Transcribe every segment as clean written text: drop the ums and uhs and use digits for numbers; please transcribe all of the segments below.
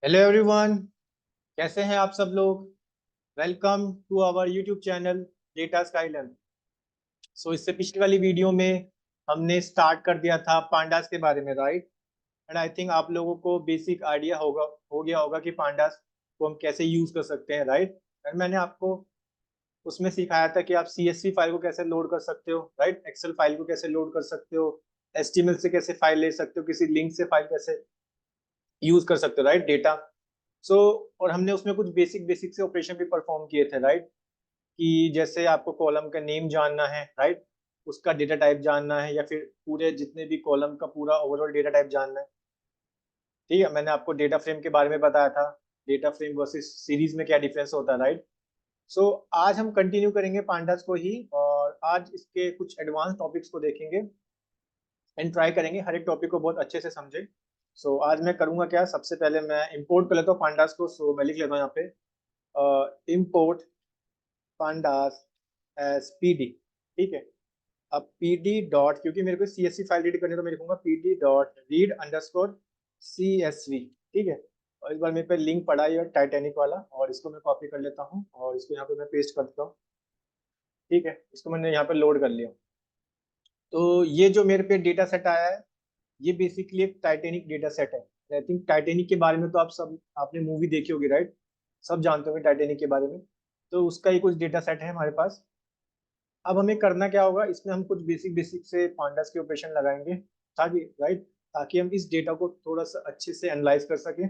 Hello everyone, कैसे हैं आप सब लोग। Welcome to our YouTube channel Data Skylab. इससे पिछली वाली वीडियो में हमने स्टार्ट कर दिया था पांडास के बारे में, राइट। एंड आई थिंक आप लोगों को बेसिक आइडिया हो गया होगा कि पांडास को हम कैसे यूज कर सकते हैं, राइट। एंड मैंने आपको उसमें सिखाया था कि आप CSV फाइल को कैसे लोड कर सकते हो, राइट। एक्सेल फाइल को कैसे लोड कर सकते हो, HTML से कैसे फाइल ले सकते हो, किसी लिंक से फाइल कैसे यूज कर सकते हो, राइट। डेटा सो और हमने उसमें कुछ बेसिक बेसिक से ऑपरेशन भी परफॉर्म किए थे, राइट। कि जैसे आपको कॉलम का नेम जानना है, राइट, उसका डेटा टाइप जानना है, या फिर पूरे जितने भी कॉलम का पूरा ओवरऑल डेटा टाइप जानना है। ठीक है, मैंने आपको डेटा फ्रेम के बारे में बताया था, डेटा फ्रेम वर्सेस सीरीज में क्या डिफरेंस होता है, राइट। आज हम कंटिन्यू करेंगे पांडास को ही, और आज इसके कुछ एडवांस टॉपिक्स को देखेंगे एंड ट्राई करेंगे हर एक टॉपिक को बहुत अच्छे से समझे। आज मैं करूंगा क्या, सबसे पहले मैं इंपोर्ट कर लेता हूँ पांडास को। मैं लिख लेता हूँ यहाँ पे इंपोर्ट pandas एज पीडी। ठीक है, अब पीडी डॉट, क्योंकि मेरे को CSV फाइल रीड करनी है तो मैं लिखूंगा PD dot read underscore CSV। ठीक है, और इस बार मेरे पे लिंक पड़ा है टाइटैनिक वाला, और इसको मैं कॉपी कर लेता हूँ और इसको यहाँ पे मैं पेस्ट कर देता हूँ। ठीक है, इसको मैंने यहाँ पे लोड कर लिया। तो ये जो मेरे पे डेटा सेट आया है, ये बेसिकली एक टाइटैनिक डेटा सेट है। आई थिंक टाइटैनिक के बारे में तो आप सब आपने मूवी देखी होगी, राइट। सब जानते होंगे टाइटैनिक के बारे में। तो उसका ही कुछ डेटा सेट है हमारे पास। अब हमें करना क्या होगा, इसमें हम कुछ बेसिक बेसिक से पांडास के ऑपरेशन लगाएंगे, ताकि, राइट, ताकि हम इस डेटा को थोड़ा सा अच्छे से एनालाइज कर सकें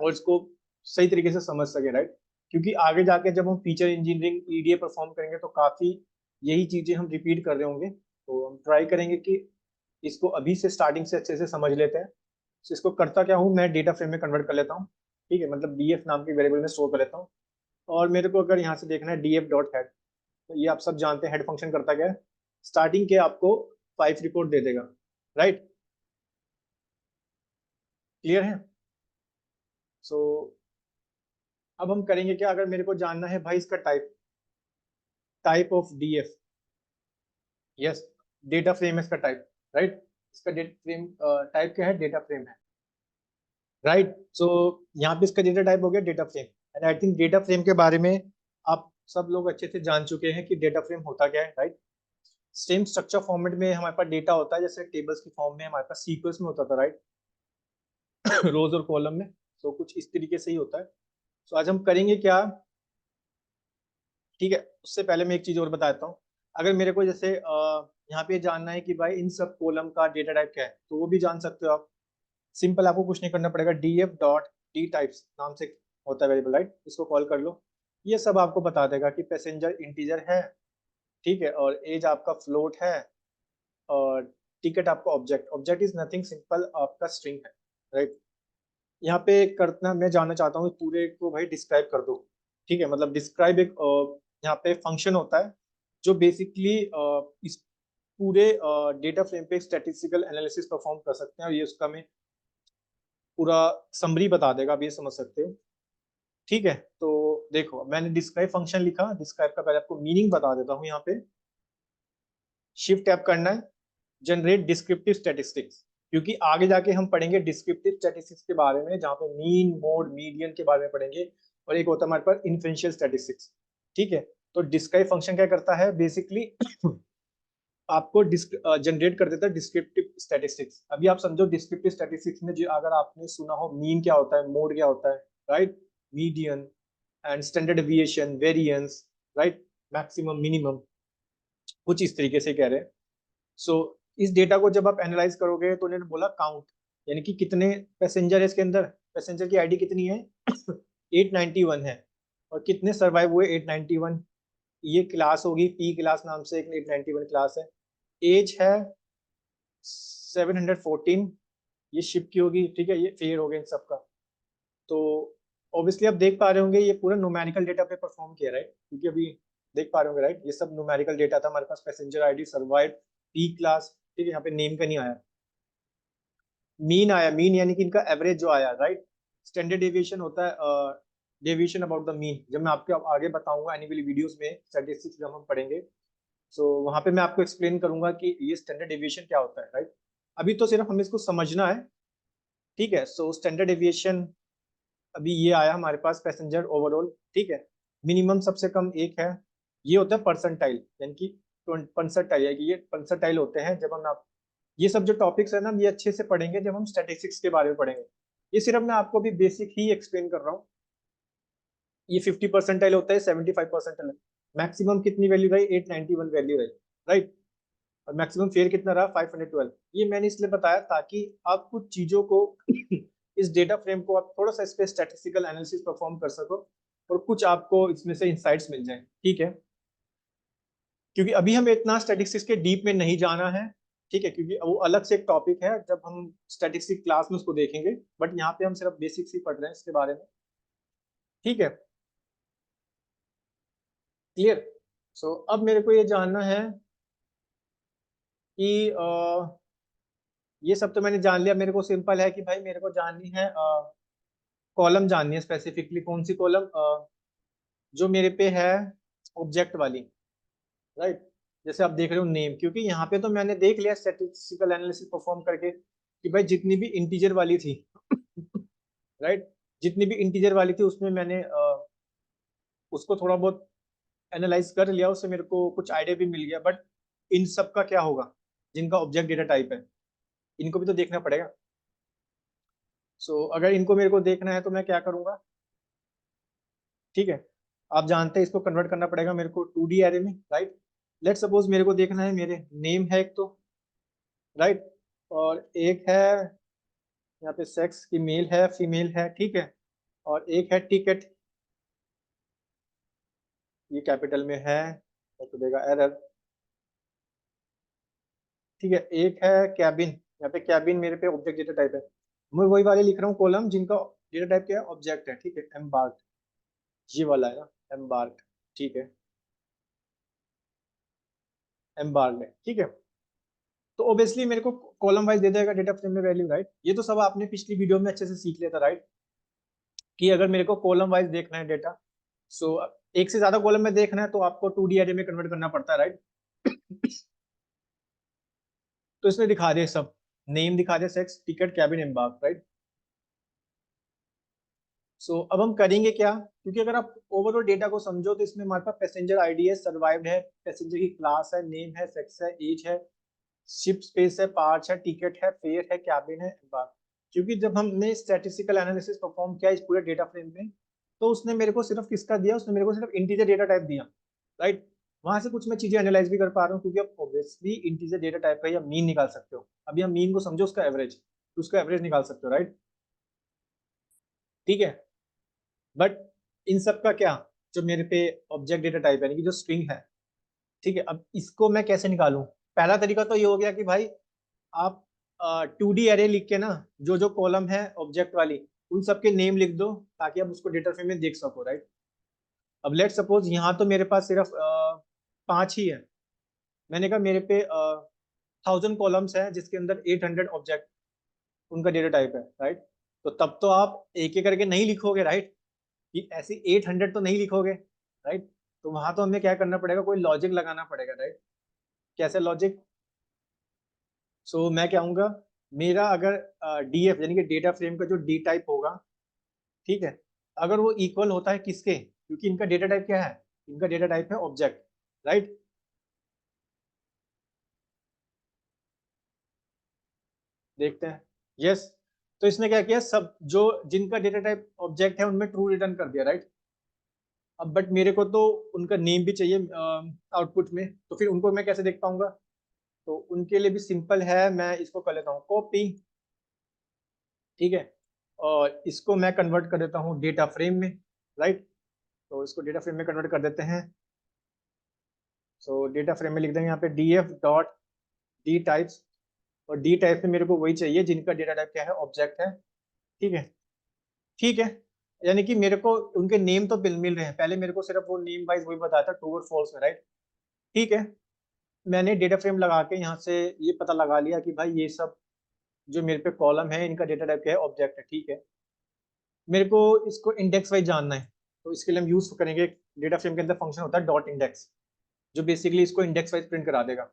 और इसको सही तरीके से समझ सकें, राइट। क्योंकि आगे जाके जब हम फीचर इंजीनियरिंग EDA परफॉर्म करेंगे तो काफी यही चीजें हम रिपीट कर रहे होंगे। तो हम ट्राई करेंगे कि इसको अभी से स्टार्टिंग से अच्छे से समझ लेते हैं। इसको करता क्या हूँ, मैं डेटा फ्रेम में कन्वर्ट कर लेता हूँ। ठीक है, मतलब DF नाम के वेरिएबल में स्टोर कर लेता हूँ। और मेरे को अगर यहाँ से देखना है DF डॉट हेड, तो ये आप सब जानते हैं हेड फंक्शन करता क्या है। स्टार्टिंग के आपको 5 रिकॉर्ड दे देगा, राइट। क्लियर है। सो अब हम करेंगे क्या, अगर मेरे को जानना है भाई इसका type, type of DF। Yes, data frame है इसका टाइप, राइट। इसका डेटा फ्रेम टाइप क्या है, डेटा फ्रेम है, राइट। यहाँ पे इसका डेटा टाइप हो गया data frame. And I think data frame के बारे में आप सब लोग अच्छे से जान चुके हैं कि डेटा फ्रेम होता क्या है, राइट। सेम स्ट्रक्चर फॉर्मेट में हमारे पास डेटा होता है, जैसे टेबल्स की फॉर्म में हमारे पास सीक्वेंस में होता था, राइट। रोज और कॉलम में। कुछ इस तरीके से ही होता है। आज हम करेंगे क्या, ठीक है, उससे पहले मैं एक चीज और बताता हूँ। अगर मेरे को जैसे यहाँ पे जानना है कि भाई इन सब कॉलम का डेटा टाइप क्या है, तो वो भी जान सकते हो आप। सिंपल, आपको कुछ नहीं करना पड़ेगा, DF डॉट डी टाइप्स नाम से होता है वेरिएबल, राइट। इसको कॉल कर लो। ये सब आपको बता देगा कि पैसेंजर इंटीजर है, ठीक है, और एज आपका फ्लोट है, और टिकट आपका object, object is nothing, simple आपका स्ट्रिंग है, राइट। यहाँ पे करना मैं जानना चाहता हूँ पूरे को भाई डिस्क्राइब कर दो। ठीक है, मतलब डिस्क्राइब एक यहाँ पे फंक्शन होता है जो बेसिकली इस पूरे डेटा फ्रेम पे स्टैटिस्टिकल एनालिसिस परफॉर्म कर सकते हैं, और ये उसका मैं पूरा समरी बता देगा, आप ये समझ सकते हो। ठीक है, तो देखो मैंने डिस्क्राइब फंक्शन लिखा। डिस्क्राइब का पहले आपको मीनिंग बता देता हूँ। यहाँ पे शिफ्ट टैप करना है, जनरेट डिस्क्रिप्टिव स्टैटिस्टिक्स, क्योंकि आगे जाके हम पढ़ेंगे डिस्क्रिप्टिव स्टैटिस्टिक्स के बारे में, जहाँ पे मीन मोड मीडियन के बारे में पढ़ेंगे। और एक होता है हमारे पास इन्फेरेंशियल स्टैटिस्टिक्स। ठीक है, तो डिस्क्राइब फंक्शन क्या करता है बेसिकली, आपको जनरेट कर देता है डिस्क्रिप्टिव स्टैटिस्टिक्स। अभी आप समझो डिस्क्रिप्टिव स्टैटिस्टिक्स में जो अगर आपने सुना हो, मीन क्या होता है, मोड क्या होता है, right, median and standard deviation, variance, right, maximum minimum, कुछ इस तरीके से कह रहे हैं। सो इस डेटा को जब आप एनालाइज करोगे तो उन्होंने बोला काउंट, यानी कि कितने पैसेंजर है इसके अंदर, पैसेंजर की आईडी कितनी है 891 है, और कितने सर्वाइव हुए 891। ये क्लास होगी P क्लास नाम से एक 891 क्लास है। एज है 714, ये शिप की होगी, ठीक है, ये फेयर हो गया इन सबका। तो ऑब्वियसली आप देख पा रहे होंगे ये पूरा न्यूमेरिकल डेटा पे परफॉर्म किया, राइट, क्योंकि अभी देख पा रहे होंगे, राइट, ये सब न्यूमेरिकल डेटा था हमारे पास। Passenger ID, survive, P class, ठीक है, यहाँ पे नेम का नहीं आया। मीन आया, मीन यानी कि इनका एवरेज जो आया, राइट। स्टैंडर्ड डेविएशन होता है डेविएशन अबाउट द मीन, जब मैं आपको आगे बताऊंगा आने वाली वीडियोस में, स्टैटिस्टिक्स जब हम पढ़ेंगे। वहां पे मैं आपको एक्सप्लेन करूंगा कि ये स्टैंडर्ड डेविएशन क्या होता है, राइट। अभी तो सिर्फ हमें इसको समझना है। ठीक है, स्टैंडर्ड डेविएशन अभी ये आया हमारे पास पैसेंजर ओवरऑल, ठीक है। मिनिमम सबसे कम एक है, ये होता है परसेंटाइल, यानी कि परसेंटाइल है कि ये परसेंटाइल होते हैं। जब हम आप ये सब जो टॉपिक्स है ना, ये अच्छे से पढ़ेंगे जब हम स्टैटिस्टिक्स के बारे में पढ़ेंगे। ये सिर्फ मैं आपको भी बेसिक ही एक्सप्लेन कर रहा हूँ। ये 50 परसेंटाइल होता है, 75 परसेंटाइल। मैक्सिमम कितनी वैल्यू रही? 891 वैल्यू रही, राइट। और मैक्सिमम फेयर कितना रहा? 512। ये मैंने इसलिए बताया ताकि आप कुछ चीजों को इस डेटा फ्रेम को आप थोड़ा सा इस पे स्टैटिस्टिकल एनालिसिस परफॉर्म कर सको और कुछ आपको इसमें से इंसाइट्स मिल जाए, ठीक है। क्योंकि अभी हमें इतना स्टैटिस्टिक्स के डीप में नहीं जाना है, ठीक है, क्योंकि वो अलग से एक टॉपिक है, जब हम स्टैटिस्टिक्स क्लास में उसको देखेंगे। बट यहाँ पे हम सिर्फ बेसिक्स ही पढ़ रहे हैं इसके बारे में, ठीक है। क्लियर? सो अब मेरे को ये जानना है कि ये सब तो मैंने जान लिया। मेरे को सिंपल है कि भाई मेरे को जाननी है कॉलम जाननी है, स्पेसिफिकली कौन सी कॉलम जो मेरे पे है ऑब्जेक्ट वाली, राइट। जैसे आप देख रहे हो नेम, क्योंकि यहाँ पे तो मैंने देख लिया स्टैटिस्टिकल एनालिसिस परफॉर्म करके कि भाई जितनी भी इंटीजर वाली थी राइट, जितनी भी इंटीजर वाली थी उसमें मैंने उसको थोड़ा बहुत एनालाइज कर लिया, उससे मेरे को कुछ आइडिया भी मिल गया। बट इन सब का क्या होगा जिनका ऑब्जेक्ट डेटा टाइप है? इनको भी तो देखना पड़ेगा। अगर इनको मेरे को देखना है तो मैं क्या करूंगा? ठीक है, आप जानते हैं इसको कन्वर्ट करना पड़ेगा मेरे को 2D एरे में, राइट। लेट सपोज मेरे को देखना है, मेरे नेम है एक तो, राइट, और एक है यहाँ पे सेक्स की, मेल है फीमेल है, ठीक है, और एक है टिकट, ये कैपिटल में है तो देगा एरर, ठीक है। एक है कैबिन, यहाँ पे कैबिन मेरे पे ऑब्जेक्ट डेटा टाइप है। मैं वही वाले लिख रहा हूँ कॉलम जिनका डेटा टाइप क्या है? ऑब्जेक्ट है, ठीक है। एम्बार्क, ये वाला है ना, एम्बार्क, ठीक है, एम्बार्क है, ठीक है। तो ऑब्वियसली मेरे को कॉलम वाइज दे देगा डेटा फ्रेम में वैल्यू, राइट। ये तो सब आपने पिछली वीडियो में अच्छे से सीख लिया था, राइट, कि अगर मेरे को कॉलम वाइज देखना है डेटा, सो एक से ज्यादा कॉलम में देखना है तो आपको 2D एरे में कन्वर्ट करना पड़ता है, राइट। तो इसने दिखा दिया सब, नेम दिखा दिया, sex, ticket, cabin, embark, right. अब हम करेंगे क्या? क्योंकि अगर आप ओवरऑल डेटा को समझो तो इसमें हमारे पास पैसेंजर आईडी है, सर्वाइव्ड है, पैसेंजर की क्लास है, नेम है, सेक्स है, एज है, शिप स्पेस है, पार्ट्स है, टिकट है, फेयर है, कैबिन है, एम्बार्क। क्योंकि जब हमने स्टैटिस्टिकल एनालिसिस परफॉर्म किया इस पूरे डेटा फ्रेम में, तो उसने मेरे को सिर्फ किसका दिया? उसने मेरे को सिर्फ इंटीजर डेटा टाइप दिया, राइट। वहां से कुछ मैं चीजें एनालाइज भी कर पा रहा हूँ, क्योंकि आप ऑब्वियसली इंटीजर डेटा टाइप का या मीन निकाल सकते हो। अभी हम मीन को समझो, उसका एवरेज, तो उसका एवरेज निकाल सकते हो, राइट, ठीक है। बट इन सब का क्या, जो मेरे पे ऑब्जेक्ट डेटा टाइप है, यानी कि जो स्ट्रिंग है, ठीक है। अब इसको मैं कैसे निकालूं? पहला तरीका तो ये हो गया कि भाई आप 2D एरे लिख के ना, जो जो कॉलम है ऑब्जेक्ट वाली, उन सबके नेम लिख दो ताकि आप उसको डेटा फ्रेम में देख सको, राइट। अब लेट सपोज यहाँ तो मेरे पास सिर्फ 5 ही है। मैंने कहा मेरे पे 1000 कॉलम्स है जिसके अंदर 800 ऑब्जेक्ट उनका डेटा टाइप है, राइट। तो तब तो आप एक एक करके नहीं लिखोगे, राइट, कि ऐसी 800 तो नहीं लिखोगे, राइट। तो वहां तो हमें क्या करना पड़ेगा? कोई लॉजिक लगाना पड़ेगा, राइट। कैसे लॉजिक? मैं क्या आऊंगा, मेरा अगर डीएफ यानी कि डेटा फ्रेम का जो डी टाइप होगा, ठीक है, अगर वो इक्वल होता है किसके? क्योंकि इनका डेटा टाइप क्या है? इनका डेटा टाइप है ऑब्जेक्ट, राइट। देखते हैं, यस। तो इसने क्या किया, सब जो जिनका डेटा टाइप ऑब्जेक्ट है उनमें ट्रू रिटर्न कर दिया, राइट। अब बट मेरे को तो उनका नेम भी चाहिए आउटपुट में, तो फिर उनको मैं कैसे देख पाऊंगा? तो उनके लिए भी सिंपल है, मैं इसको कर लेता हूँ कॉपी, ठीक है, और इसको मैं कन्वर्ट कर देता हूँ डेटा फ्रेम में, राइट। तो इसको डेटा फ्रेम में कन्वर्ट कर देते हैं। डेटा फ्रेम में लिख देंगे यहाँ पे df डॉट डी टाइप्स, और डी टाइप में मेरे को वही चाहिए जिनका डेटा टाइप क्या है? ऑब्जेक्ट है, ठीक है, ठीक है। यानी कि मेरे को उनके नेम तो मिल मिल रहे हैं, पहले मेरे को सिर्फ वो नेम वाइज वही बताया था, ट्रू और फॉल्स में, राइट, ठीक है। मैंने डेटा फ्रेम लगा के यहाँ से ये पता लगा लिया कि भाई ये सब जो मेरे पे कॉलम है इनका डेटा टाइप क्या है? ऑब्जेक्ट है, ठीक है। मेरे को इसको इंडेक्स वाइज जानना है, तो इसके लिए हम यूज करेंगे, डेटा फ्रेम के अंदर फंक्शन होता है डॉट इंडेक्स, जो बेसिकली इसको इंडेक्स वाइज प्रिंट करा देगा,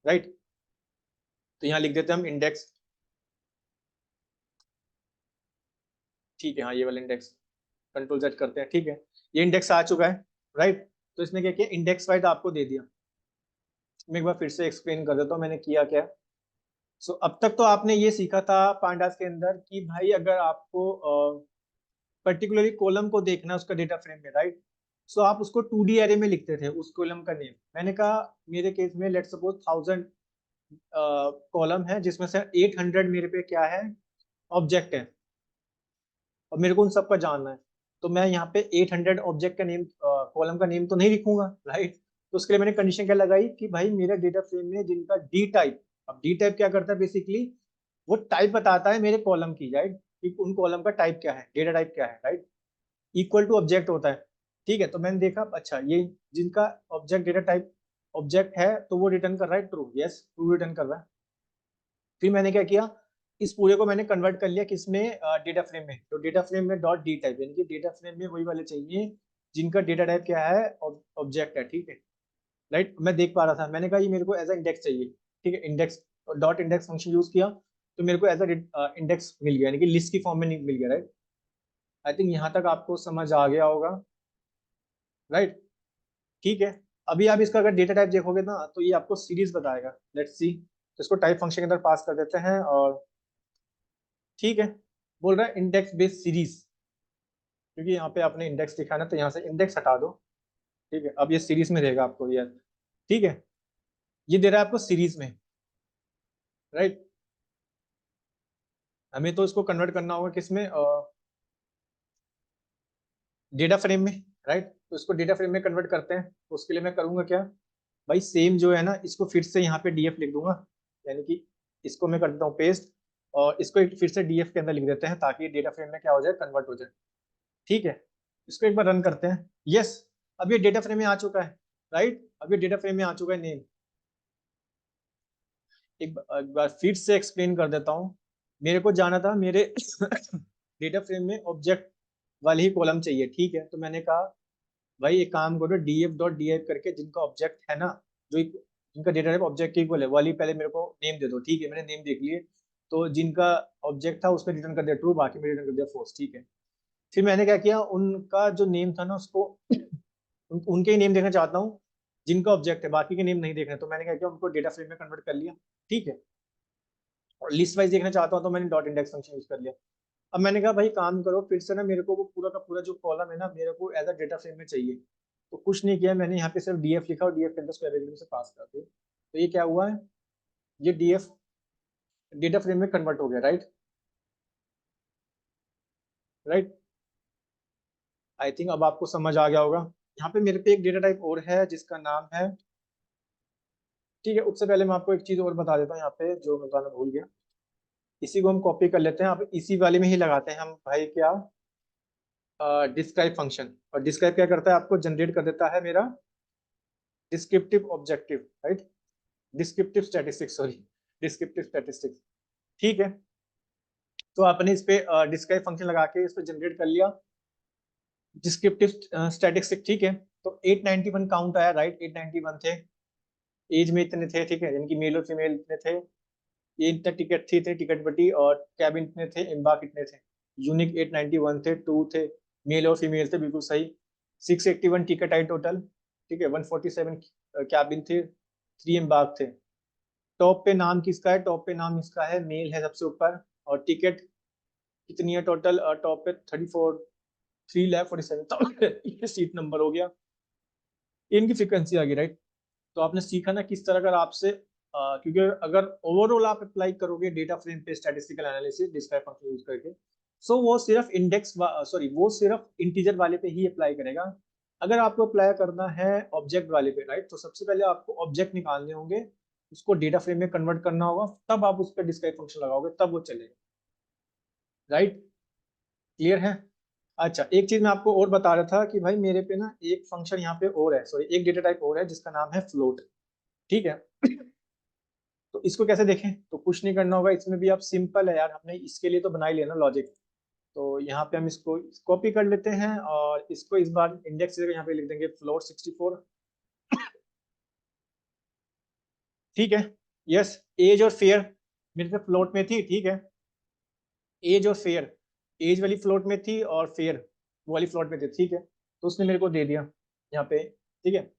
राइट। तो यहाँ लिख देते हैं हम इंडेक्स, ठीक है, हाँ ये वाला इंडेक्स कंट्रोल Z करते हैं, ठीक है, ये इंडेक्स आ चुका है, राइट। तो इसने क्या किया, इंडेक्स वाइज आपको दे दिया। मैं एक बार फिर से एक्सप्लेन कर देता हूँ मैंने किया क्या। सो अब तक तो आपने ये सीखा था पांडास के अंदर कि भाई अगर आपको पर्टिकुलरली कॉलम को देखना है उसका डेटा फ्रेम में, राइट, सो आप उसको 2D एरे में लिखते थे उस कॉलम का नेम। मैंने कहा मेरे केस में लेट्स सपोज 1000 कॉलम है जिसमें से 800 मेरे पे क्या है, ऑब्जेक्ट है, और मेरे को उन सबका जानना है। तो मैं यहाँ पे 800 ऑब्जेक्ट का नेम, कॉलम का नेम तो नहीं लिखूंगा, राइट। तो उसके लिए मैंने कंडीशन क्या लगाई कि भाई मेरे डेटा फ्रेम में जिनका डी टाइप, अब डी टाइप क्या करता है बेसिकली, वो टाइप बताता है मेरे कॉलम की, राइट, कि उन कॉलम का टाइप क्या है, डेटा टाइप क्या है, राइट, इक्वल टू ऑब्जेक्ट होता है। ठीक है, तो मैंने देखा अच्छा ये जिनका ऑब्जेक्ट डेटा टाइप ऑब्जेक्ट है तो वो रिटर्न कर रहा है ट्रू, यस ट्रू रिटर्न कर रहा है। फिर मैंने क्या किया, इस पूरे को मैंने कन्वर्ट कर लिया किसमें, डेटा फ्रेम में। तो डेटा फ्रेम में डॉट डी टाइप, यानी कि डेटा फ्रेम में वही वाले चाहिए जिनका डेटा टाइप क्या है, ऑब्जेक्ट है, ठीक है, राइट। मैं देख पा रहा था, मैंने कहा ये मेरे को एज इंडेक्स चाहिए, ठीक है, index, dot index function use किया तो मेरे को एज इंडेक्स मिल गया, यानी कि लिस्ट की फॉर्म में मिल गया, राइट। आई थिंक यहाँ तक आपको समझ आ गया होगा, राइट, ठीक है। अभी आप इसका अगर डेटा टाइप देखोगे ना तो ये आपको सीरीज बताएगा, लेट्स सी। तो इसको टाइप फंक्शन के अंदर पास कर देते हैं, और ठीक है, बोल रहा है इंडेक्स बेस्ड सीरीज, क्योंकि यहाँ पे आपने इंडेक्स लिखा है ना तो यहाँ से इंडेक्स हटा दो, ठीक है, अब ये सीरीज में रहेगा आपको ये, ठीक है, ये दे रहा है आपको सीरीज में, राइट। हमें तो इसको कन्वर्ट करना होगा किसमें, डेटा फ्रेम में, राइट। तो इसको डेटा फ्रेम में कन्वर्ट करते हैं, तो उसके लिए मैं करूंगा क्या, भाई सेम जो है ना इसको फिर से यहाँ पे डीएफ लिख दूंगा, यानी कि इसको मैं कर देता हूँ पेस्ट, और इसको एक फिर से डीएफ के अंदर लिख देते हैं ताकि डेटा फ्रेम में क्या हो जाए, कन्वर्ट हो जाए, ठीक है। इसको एक बार रन करते हैं, यस, अब ये डेटा फ्रेम में आ चुका है, राइट, अब ये डेटा फ्रेम में आ चुका है नेम। एक बार फिर से एक्सप्लेन कर देता हूँ, मेरे को जाना था मेरे डेटा फ्रेम में ऑब्जेक्ट वाली ही कॉलम चाहिए, ठीक है। तो मैंने कहा भाई एक काम करो, डीएफ डॉट डीएफ करके जिनका ऑब्जेक्ट है ना, जो जिनका डेटा टाइप ऑब्जेक्ट के इक्वल है वाली पहले मेरे को नेम दे दो, ठीक है, मैंने नेम देख लिए। तो जिनका ऑब्जेक्ट था उसमें रिटर्न कर दिया ट्रू, बाकी में रिटर्न कर दिया फॉल्स, ठीक है। फिर मैंने क्या किया, उनका जो नेम था ना उसको उनके ही नेम देखना चाहता हूँ जिनका ऑब्जेक्ट है, बाकी के नेम नहीं देखना। तो मैंने क्या किया, उनको डेटा फ्रेम में कन्वर्ट कर लिया, ठीक है। और लिस्ट वाइज देखना चाहता हूँ तो मैंने डॉट इंडेक्स फंक्शन यूज कर लिया। अब मैंने कहा भाई काम करो फिर से ना, मेरे को वो पूरा का पूरा जो कॉलम है ना मेरे को एज अ डेटा फ्रेम में चाहिए। तो कुछ नहीं किया मैंने, यहाँ पे सिर्फ डीएफ लिखा और डीएफ के अंदर स्क्वायर ब्रैकेट से पास कर दिया। तो ये क्या हुआ है, ये डीएफ डेटा फ्रेम में कन्वर्ट हो गया, राइट, राइट। आई थिंक अब आपको समझ आ गया होगा। यहाँ पे मेरे पे एक डेटा टाइप और है जिसका नाम है, ठीक है, उससे पहले मैं आपको एक चीज और बता देता हूँ यहाँ पे जो मैं बताना भूल गया। इसी को हम कॉपी कर लेते हैं, अब इसी वाले में ही लगाते हैं हम भाई क्या, डिस्क्राइब फंक्शन। और डिस्क्राइब क्या करता है, आपको जनरेट कर देता है मेरा descriptive objective, right, descriptive statistics, sorry, descriptive statistics, ठीक है। तो आपने इस पे डिस्क्राइब फंक्शन लगा के इस पे जनरेट कर लिया डिस्क्रिप्टिव स्टैटिस्टिक, ठीक है। तो 891 काउंट आया, राइट, 891 थे, एज में इतने थे, ठीक है, यानी कि मेल और फीमेल इतने थे, ये इतने टिकट थे टिकट बटी, और कैबिन इतने थे, एम्बार्क इतने थे, यूनिक 891 थे, 2 थे, मेल और फीमेल थे, बिल्कुल सही। 681 टिकट आई टोटल, ठीक है, 147 कैबिन थे, 3 एम्बार्क थे। टॉप पे नाम किसका है, टॉप पे नाम इसका है, मेल है सबसे ऊपर। और टिकट कितनी है टोटल, टॉप पे 3,47,000 ये सीट नंबर हो गया, इनकी फ्रीक्वेंसी आ गई, राइट। तो आपने सीखा ना किस तरह, अगर आपसे क्योंकि अगर ओवरऑल आप अप्लाई करोगे डेटा फ्रेम पे statistical analysis describe function use करके, सो वो सिर्फ इंडेक्स, सॉरी, वो सिर्फ इंटीजर वाले पे ही अप्लाई करेगा। अगर आपको अप्लाई करना है ऑब्जेक्ट वाले पे, राइट, तो सबसे पहले आपको ऑब्जेक्ट निकालने होंगे, उसको डेटा फ्रेम में कन्वर्ट करना होगा, तब आप उस पर डिस्क्राइब फंक्शन लगाओगे तब वो चलेगा, राइट, क्लियर है। अच्छा एक चीज मैं आपको और बता रहा था कि भाई मेरे पे ना एक फंक्शन यहाँ पे और है, सॉरी, एक डेटा टाइप और है जिसका नाम है फ्लोट, ठीक है। तो इसको कैसे देखें, तो कुछ नहीं करना होगा, इसमें भी आप सिंपल है यार, हमने इसके लिए तो बना ही लिया ना लॉजिक। तो यहाँ पे हम इसको कॉपी कर लेते हैं और इसको इस बार इंडेक्स की जगह यहाँ पे लिख देंगे फ्लोट 64, ठीक है, यस। एज और फेयर मेरे पे फ्लोट में थी, ठीक है, एज और फेयर, एज वाली फ्लोट में थी और फेयर वो वाली फ्लोट में थी, ठीक है। तो उसने मेरे को दे दिया यहाँ पे, ठीक है।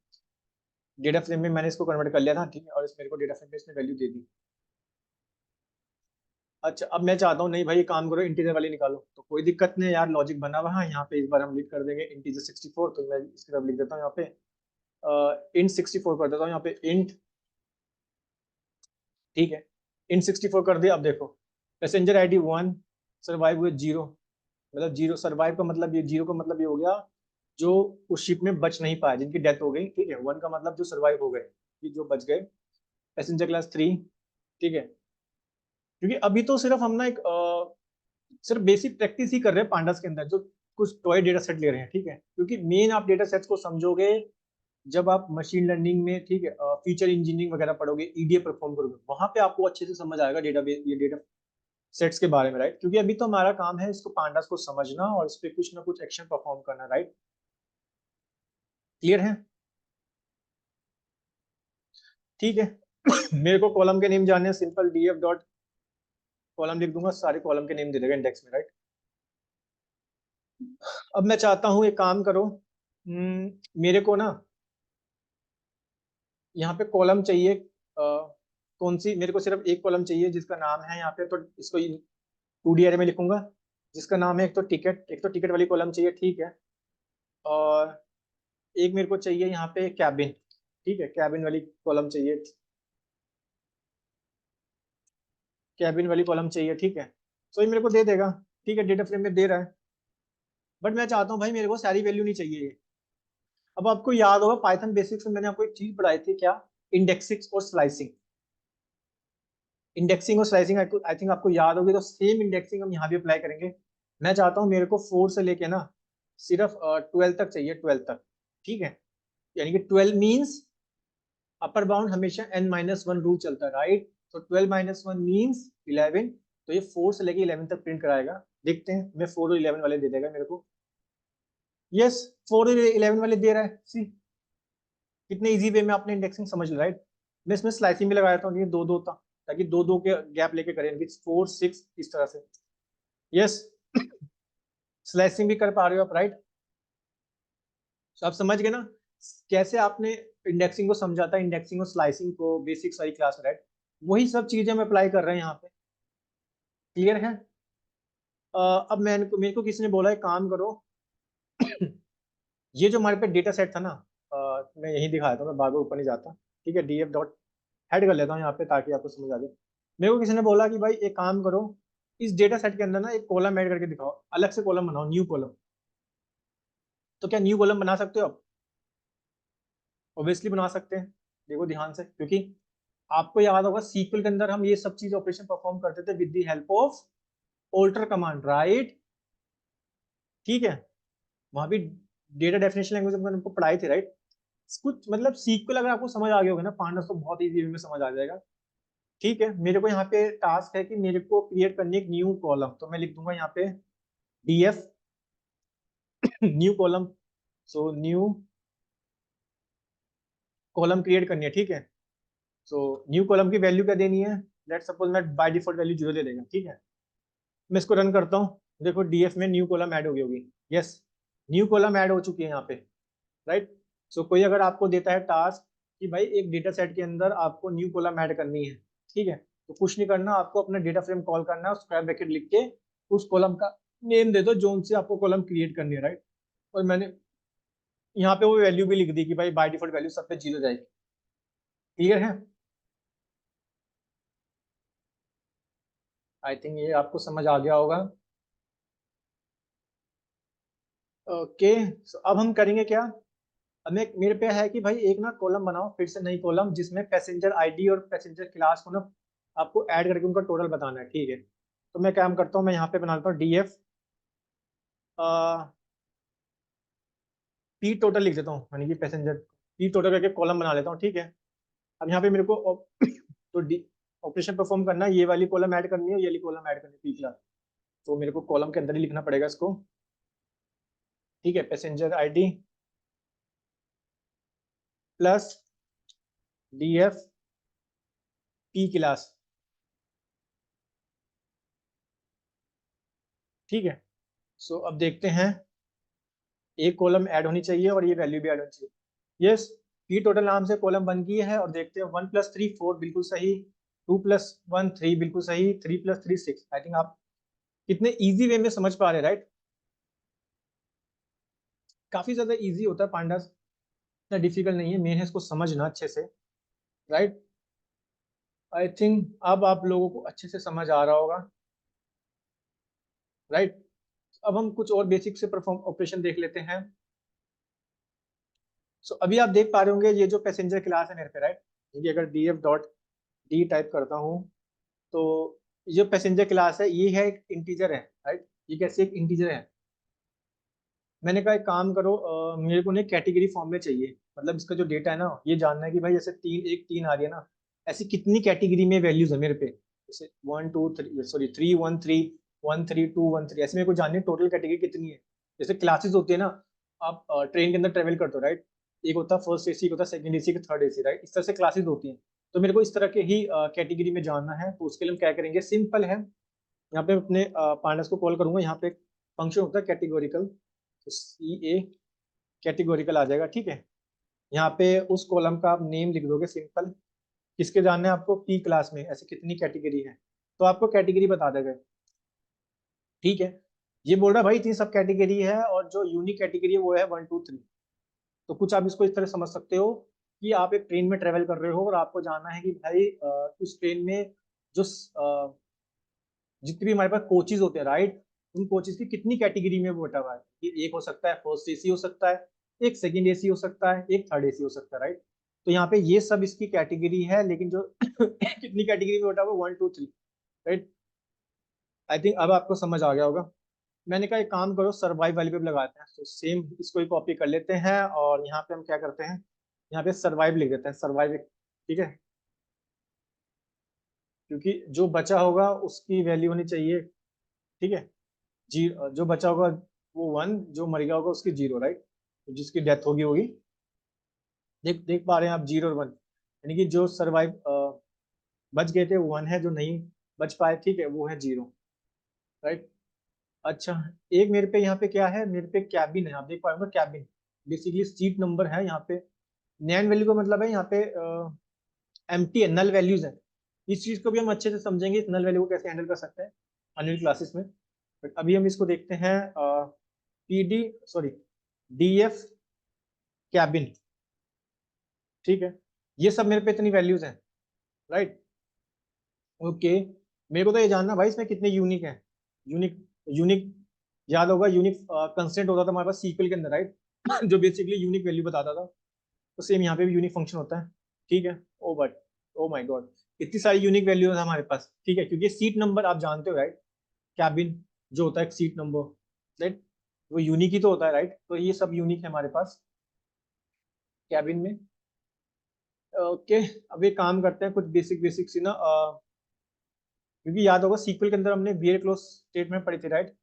डेटा फ्रेम में मैंने इसको कन्वर्ट कर लिया था, ठीक है, और इस मेरे को डेटा फ्रेम में इसने वैल्यू दे दी। अच्छा, अब मैं चाहता हूँ नहीं भाई काम करो इंटीजर वाली निकालो, तो कोई दिक्कत नहीं यार, लॉजिक बना हुआ है यहाँ पे। इस बार हम लिख कर देंगे इंटीजर 64, तो मैं इसकी तरफ लिख देता हूँ यहाँ पे इंट 64 कर देता हूँ यहाँ पे इंट, ठीक है। इंट 64 कर दिया। अब देखो पैसेंजर आईडी 1, सर्वाइव हुए 0, मतलब 0 सर्वाइव का मतलब ये, 0 का मतलब ये हो गया जो उस शिप में बच नहीं पाए, जिनकी डेथ हो गई, ठीक है। 1 का मतलब जो सर्वाइव हो गए, ये जो बच गए। पैसेंजर क्लास 3, ठीक है। क्योंकि अभी तो सिर्फ हम ना एक सिर्फ बेसिक प्रैक्टिस ही कर रहे हैं पांडास के अंदर, जो कुछ टॉय डेटा सेट ले रहे हैं, ठीक है। क्योंकि मेन आप डेटा सेट्स को समझोगे जब आप मशीन लर्निंग में, ठीक है, फीचर इंजीनियरिंग वगैरह पढ़ोगे, ईडीए परफॉर्म करोगे, वहां पे आपको अच्छे से समझ आएगा डेटाबेस, ये डेटा सेट्स के बारे में, राइट। क्योंकि अभी तो हमारा काम है इसको पांडास को समझना और इस पे कुछ ना कुछ एक्शन परफॉर्म करना, राइट। क्लियर है? ठीक है। मेरे को कॉलम के नेम जानने हैं, सिंपल डीएफ डॉट कॉलम लिख दूंगा, सारे कॉलम के नेम दे देगा इंडेक्स में, राइट। अब मैं चाहता हूँ एक काम करो, मेरे को ना यहाँ पे कॉलम चाहिए, कौन सी, मेरे को सिर्फ एक कॉलम चाहिए जिसका नाम है यहाँ पे, तो इसको 2D एरे में लिखूंगा, जिसका नाम है एक तो टिकट, एक तो टिकट वाली कॉलम चाहिए, ठीक है। और एक मेरे को चाहिए यहाँ पे कैबिन, ठीक है, कैबिन वाली कॉलम चाहिए, कैबिन वाली कॉलम चाहिए, ठीक है। तो ये मेरे को दे देगा, ठीक है, डेटा फ्रेम में दे रहा है। बट मैं चाहता हूँ भाई मेरे को सारी वैल्यू नहीं चाहिए ये। अब आपको याद होगा पाइथन बेसिक्स में मैंने आपको एक चीज पढ़ाई थी, क्या? इंडेक्सिंग और स्लाइसिंग। इंडेक्सिंग और स्लाइसिंग आई थिंक आपको याद होगी, तो सेम इंडेक्सिंग हम यहाँ भी अप्लाई करेंगे। मैं चाहता हूँ मेरे को 4 से लेके ना सिर्फ 12 तक चाहिए, 12 तक, ठीक है। यानी कि 12 मीन्स अपर बाउंड हमेशा n-1 रूल चलता है, राइट। तो 12-1 मीन्स 11, तो ये 4 से लेके 11 तक प्रिंट कराएगा। देखते हैं, मैं 4 और 11 वाले दे देगा मेरे को। यस, 4 और 11 वाले दे रहा है, सी कितने इजी वे में आपने इंडेक्सिंग समझ लिया, राइट। मैं इसमें स्लाइसिंग भी लगाया था, ये दो दो था, ताकि दो दो के गैप लेके करें, 4-6 इस तरह से। यस, स्लाइसिंग भी कर पा रहे हो आप, राइट। तो आप समझ गए ना कैसे आपने इंडेक्सिंग को समझा था, इंडेक्सिंग और स्लाइसिंग को बेसिक सारी क्लास में, राइट। वही सब चीजें हम अप्लाई कर रहे हैं यहाँ पे। क्लियर है? अब मेरे को किसी ने बोला है काम करो, ये जो हमारे पे डेटा सेट था ना, मैं यही दिखाया था, मैं बार बार ऊपर नहीं जाता, ठीक है। डीएफ डॉट हेड कर लेता हूँ यहाँ पे ताकि आपको समझ आ जाए। मेरे को किसी ने बोला कि भाई एक काम करो, इस डेटा सेट के अंदर ना एक कॉलम ऐड करके दिखाओ, अलग से कॉलम बनाओ, न्यू कॉलम। तो क्या न्यू कॉलम बना सकते हो आप? ऑब्वियसली बना सकते हैं। देखो ध्यान से, क्योंकि आपको याद होगा सीक्वल के अंदर हम ये सब चीज ऑपरेशन परफॉर्म करते थे with the help of alter command, right. ठीक है, वहां भी डेटा डेफिनेशन लैंग्वेज हमने आपको पढ़ाई थी, राइट। कुछ मतलब सीक्वल अगर आपको समझ आ गया होगा ना पांडस, तो बहुत इजी वे में समझ आ जाएगा। ठीक है, मेरे को यहाँ पे टास्क है कि मेरे को क्रिएट करनी है एक न्यू कॉलम, तो मैं लिख दूंगा यहाँ पे df new column. So new column create करनी है, ठीक है। सो न्यू कॉलम की वैल्यू क्या देनी है? लेट सपोज मैं बाय डिफॉल्ट वैल्यू 0 दे देगा, ठीक है। मैं इसको रन करता हूँ, देखो डीएफ में न्यू कॉलम ऐड हो गई होगी। यस, न्यू कॉलम ऐड हो चुकी है यहाँ पे, राइट। सो कोई अगर आपको देता है टास्क कि भाई एक डेटा सेट के अंदर आपको न्यू कॉलम ऐड करनी है, ठीक है, तो कुछ नहीं करना, आपको अपना डेटा फ्रेम कॉल करना है, स्क्वायर ब्रैकेट लिख के उस कॉलम का नेम दे दो जोन से आपको कॉलम क्रिएट करनी है, राइट। और मैंने यहाँ पे वो वैल्यू भी लिख दी कि भाई बाय डिफॉल्ट वैल्यू सब पे 0 जाएगी। क्लियर है? आई थिंक ये आपको समझ आ गया होगा। ओके, अब हम करेंगे क्या? अब मेरे पे है कि भाई एक ना कॉलम बनाओ, फिर से नई कॉलम, जिसमें पैसेंजर आईडी और पैसेंजर क्लास को ना आपको ऐड करके उनका टोटल बताना है, ठीक है। तो मैं काम करता हूँ, मैं यहाँ पे बनाता हूँ डीएफ पी टोटल लिख देता हूँ, यानी कि पैसेंजर पी टोटल करके कॉलम बना लेता हूँ, ठीक है। अब यहाँ पे मेरे को तो डी ऑपरेशन परफॉर्म करना है, ये वाली कॉलम ऐड करनी है, ये वाली कॉलम ऐड करनी है, पी क्लास। तो मेरे को कॉलम के अंदर ही लिखना पड़ेगा इसको, ठीक है। Passenger ID plus DF P class, ठीक है। सो अब देखते हैं, एक कॉलम ऐड होनी चाहिए और ये वैल्यू भी ऐड होनी चाहिए। यस, पी टोटल नाम से कॉलम बन गई है और देखते हैं 1 + 3 4 बिल्कुल सही, 2 + 1 3 बिल्कुल सही, 3 + 3 6। आई थिंक आप कितने इजी वे में समझ पा रहे हैं, राइट? काफी ज्यादा इजी होता है पांडास, इतना डिफिकल्ट नहीं है, मेन है इसको समझना अच्छे से, राइट? आई थिंक अब आप लोगों को अच्छे से समझ आ रहा होगा, राइट? अब हम कुछ और बेसिक से परफॉर्म ऑपरेशन देख लेते हैं। सो अभी आप देख पा रहे होंगे ये जो पैसेंजर क्लास है मेरे पे, राइट? ये अगर df डॉट डी टाइप करता हूँ तो ये पैसेंजर क्लास है, ये है एक इंटीजर है, राइट? ये कैसे एक इंटीजर है? मैंने कहा एक काम करो, मेरे को ना कैटेगरी फॉर्म में चाहिए, मतलब इसका जो डेटा है ना, ये जानना है कि भाई जैसे 3 आ रही है ना, ऐसी कितनी कैटेगरी में वैल्यूज है मेरे पे, जैसे 1 2 3 सॉरी 3 1 3 1 3 2 1 3, ऐसे मेरे को जाननी है टोटल कैटेगरी कितनी है। जैसे क्लासेस होती है ना, आप ट्रेन के अंदर ट्रेवल करते हो, राइट? एक होता है फर्स्ट एसी, एक होता है second AC, third AC, right? इस तरह से क्लासेस होती हैं। तो मेरे को इस तरह के ही कैटेगरी में जानना है, तो उसके लिए हम क्या करेंगे, सिंपल है, यहाँ पे अपने पार्टनर्स को कॉल करूंगा, यहाँ पे एक फंक्शन होता है कैटेगोरिकल, तो सी ए कैटेगोरिकल आ जाएगा, ठीक है? यहाँ पे उस कॉलम का आप नेम लिख दोगे सिंपल, किसके जानना है आपको, पी क्लास में ऐसे कितनी कैटेगरी है, तो आपको कैटेगरी बता देगा, ठीक है? ये बोल रहा है भाई इतनी सब कैटेगरी है और जो यूनिक कैटेगरी है वो है 1 2 3। तो कुछ आप इसको इस तरह समझ सकते हो कि आप एक ट्रेन में ट्रेवल कर रहे हो और आपको जानना है कि भाई उस ट्रेन में जो जितने भी हमारे पास कोचेज होते हैं, राइट, उन कोचेज की कितनी कैटेगरी में वो बटा हुआ है। ये एक हो सकता है फर्स्ट एसी हो सकता है, एक सेकंड एसी हो सकता है, एक थर्ड एसी हो सकता है, राइट? तो यहाँ पे ये सब इसकी कैटेगरी है, लेकिन जो कितनी कैटेगरी में बटा हुआ है, 1 2 3, राइट? आई थिंक अब आपको समझ आ गया होगा। मैंने कहा एक काम करो, सर्वाइव वाले पे भी लगाते हैं, तो सेम इसको ही कॉपी कर लेते हैं और यहाँ पे हम क्या करते हैं, यहाँ पे सर्वाइव लिख देते हैं, सर्वाइव, ठीक है? क्योंकि जो बचा होगा उसकी वैल्यू होनी चाहिए, ठीक है? जी, जो बचा होगा वो 1, जो मर गया होगा उसकी 0, राइट? तो जिसकी डेथ होगी देख देख पा रहे हैं आप, 0 और 1, यानी कि जो सर्वाइव बच गए थे वो 1 है, जो नहीं बच पाए, ठीक है, वो है 0, राइट? अच्छा, एक मेरे पे यहाँ पे क्या है, मेरे पे कैबिन है, आप देख पा रहे हो, कैबिन बेसिकली सीट नंबर है यहाँ पे। नैन वैल्यू का मतलब है यहाँ पे एम्प्टी है, नल वैल्यूज है। इस चीज को भी हम अच्छे से समझेंगे, इस नल वैल्यू को कैसे हैंडल कर सकते हैं आने वाली क्लासेस में। बट अभी हम इसको देखते हैं, P D sorry D F cabin, ठीक है? ये सब मेरे पे इतनी वैल्यूज हैं, राइट? ओके, मेरे को तो ये जानना भाई इसमें कितने यूनिक है, यूनिक, यूनिक याद होगा, यूनिक कंस्टेंट होता था हमारे पास सीक्वल के अंदर, राइट? जो बेसिकली यूनिक वैल्यू बताता था, तो सेम यहाँ पे भी यूनिक फंक्शन होता है, ठीक है? ओ बट ओ माय गॉड, इतनी सारी यूनिक वैल्यू है हमारे पास, ठीक है? क्योंकि सीट नंबर आप जानते हो, राइट? कैबिन जो होता है सीट नंबर, राइट, वो यूनिक ही तो होता है, राइट? तो ये सब यूनिक है हमारे पास कैबिन में। ओके, अब एक काम करते हैं, कुछ बेसिक बेसिक सी ना, क्योंकि याद होगा सीक्वल के अंदर हमने वेयर क्लोज स्टेटमेंट पढ़ी थी, राइट?